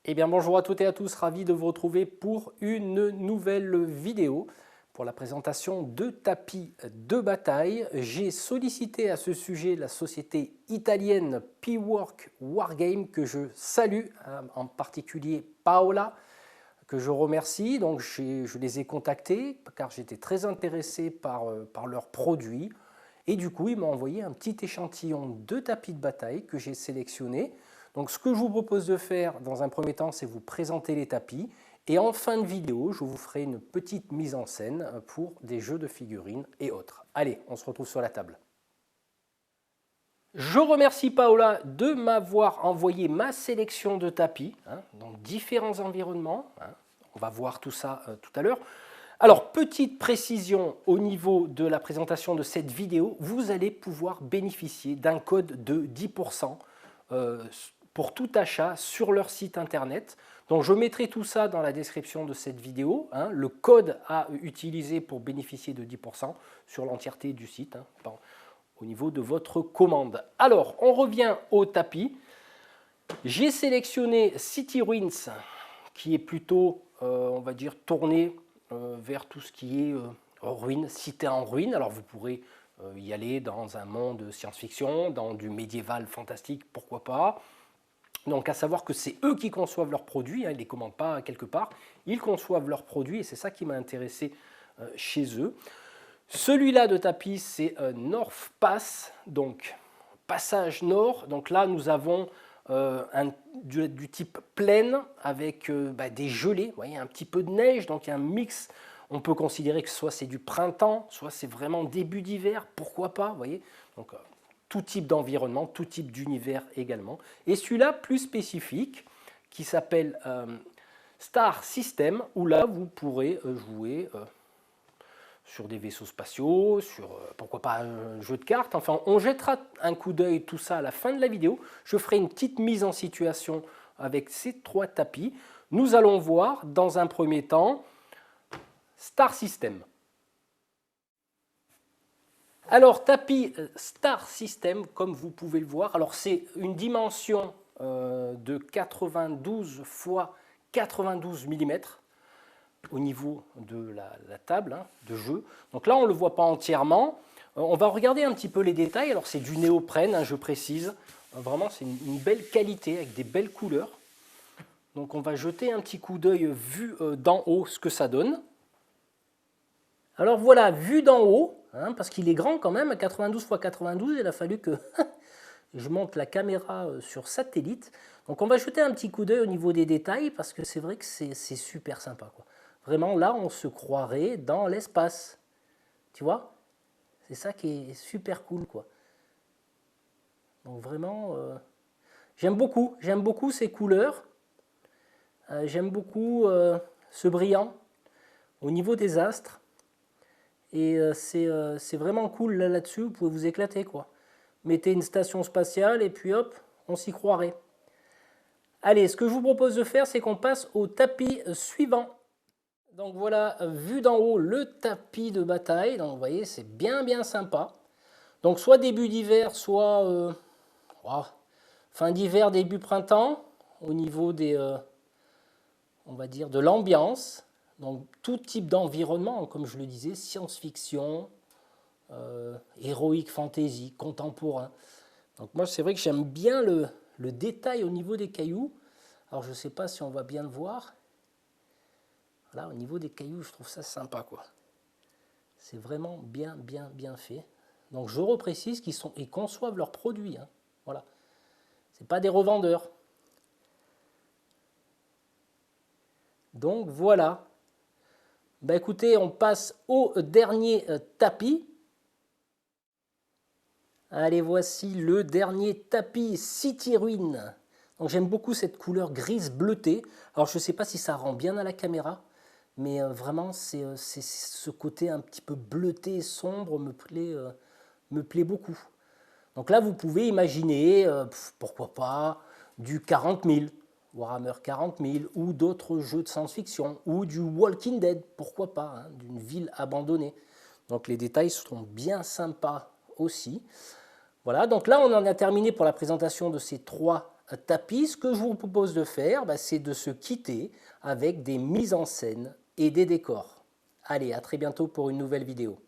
Eh bien bonjour à toutes et à tous, ravi de vous retrouver pour une nouvelle vidéo pour la présentation de tapis de bataille. J'ai sollicité à ce sujet la société italienne P-Work Wargame que je salue, en particulier Paola, que je remercie. Donc je les ai contactés car j'étais très intéressé par leurs produits et du coup ils m'ont envoyé un petit échantillon de tapis de bataille que j'ai sélectionné. Donc ce que je vous propose de faire dans un premier temps, c'est vous présenter les tapis et en fin de vidéo, je vous ferai une petite mise en scène pour des jeux de figurines et autres. Allez, on se retrouve sur la table. Je remercie Paola de m'avoir envoyé ma sélection de tapis dans différents environnements. On va voir tout ça tout à l'heure. Alors, petite précision au niveau de la présentation de cette vidéo, vous allez pouvoir bénéficier d'un code de 10% pour tout achat sur leur site internet. Donc je mettrai tout ça dans la description de cette vidéo, le code à utiliser pour bénéficier de 10% sur l'entièreté du site, au niveau de votre commande. Alors, on revient au tapis. J'ai sélectionné City Ruins, qui est plutôt, on va dire, tourné vers tout ce qui est ruine, cité en ruine. Alors vous pourrez y aller dans un monde science-fiction, dans du médiéval fantastique, pourquoi pas. Donc à savoir que c'est eux qui conçoivent leurs produits, ils ne les commandent pas quelque part, ils conçoivent leurs produits et c'est ça qui m'a intéressé chez eux. Celui-là de tapis, c'est North Pass, donc passage nord. Donc là, nous avons du type plaine avec des gelées, vous voyez, un petit peu de neige, donc il y a un mix. On peut considérer que soit c'est du printemps, soit c'est vraiment début d'hiver, pourquoi pas, vous voyez. Donc tout type d'environnement, tout type d'univers également. Et celui-là, plus spécifique, qui s'appelle Star System, où là, vous pourrez jouer sur des vaisseaux spatiaux, sur pourquoi pas un jeu de cartes. Enfin, on jettera un coup d'œil tout ça à la fin de la vidéo. Je ferai une petite mise en situation avec ces trois tapis. Nous allons voir dans un premier temps Star System. Alors, tapis Star System, comme vous pouvez le voir, alors c'est une dimension de 92 x 92 mm au niveau de la table de jeu. Donc là, on ne le voit pas entièrement. On va regarder un petit peu les détails. Alors, c'est du néoprène, je précise. Vraiment, c'est une belle qualité avec des belles couleurs. Donc, on va jeter un petit coup d'œil vu d'en haut ce que ça donne. Alors voilà, vu d'en haut, parce qu'il est grand quand même, à 92 x 92, il a fallu que je monte la caméra sur satellite. Donc on va jeter un petit coup d'œil au niveau des détails, parce que c'est vrai que c'est super sympa, quoi. Vraiment, là, on se croirait dans l'espace. Tu vois? C'est ça qui est super cool, quoi. Donc vraiment, j'aime beaucoup ces couleurs. J'aime beaucoup ce brillant au niveau des astres. Et c'est vraiment cool là-dessus, vous pouvez vous éclater, quoi. Mettez une station spatiale et puis hop, on s'y croirait. Allez, ce que je vous propose de faire, c'est qu'on passe au tapis suivant. Donc voilà, vu d'en haut, le tapis de bataille. Donc vous voyez, c'est bien sympa. Donc soit début d'hiver, soit fin d'hiver, début printemps, au niveau des, on va dire, de l'ambiance. Donc tout type d'environnement, comme je le disais, science-fiction, héroïque fantasy, contemporain. Donc moi, c'est vrai que j'aime bien le détail au niveau des cailloux. Alors je ne sais pas si on va bien le voir. Là, au niveau des cailloux, je trouve ça sympa, quoi. C'est vraiment bien fait. Donc je reprécise qu'ils conçoivent leurs produits. Voilà. C'est pas des revendeurs. Donc voilà. Bah écoutez, on passe au dernier tapis. Allez, voici le dernier tapis City Ruin. Donc j'aime beaucoup cette couleur grise bleutée. Alors je ne sais pas si ça rend bien à la caméra, mais vraiment c'est ce côté un petit peu bleuté et sombre me plaît beaucoup. Donc là vous pouvez imaginer, pourquoi pas, du 40 000, Warhammer 40 000, ou d'autres jeux de science-fiction, ou du Walking Dead, pourquoi pas, d'une ville abandonnée. Donc les détails seront bien sympas aussi. Voilà, donc là on en a terminé pour la présentation de ces trois tapis, ce que je vous propose de faire, c'est de se quitter avec des mises en scène et des décors. Allez, à très bientôt pour une nouvelle vidéo.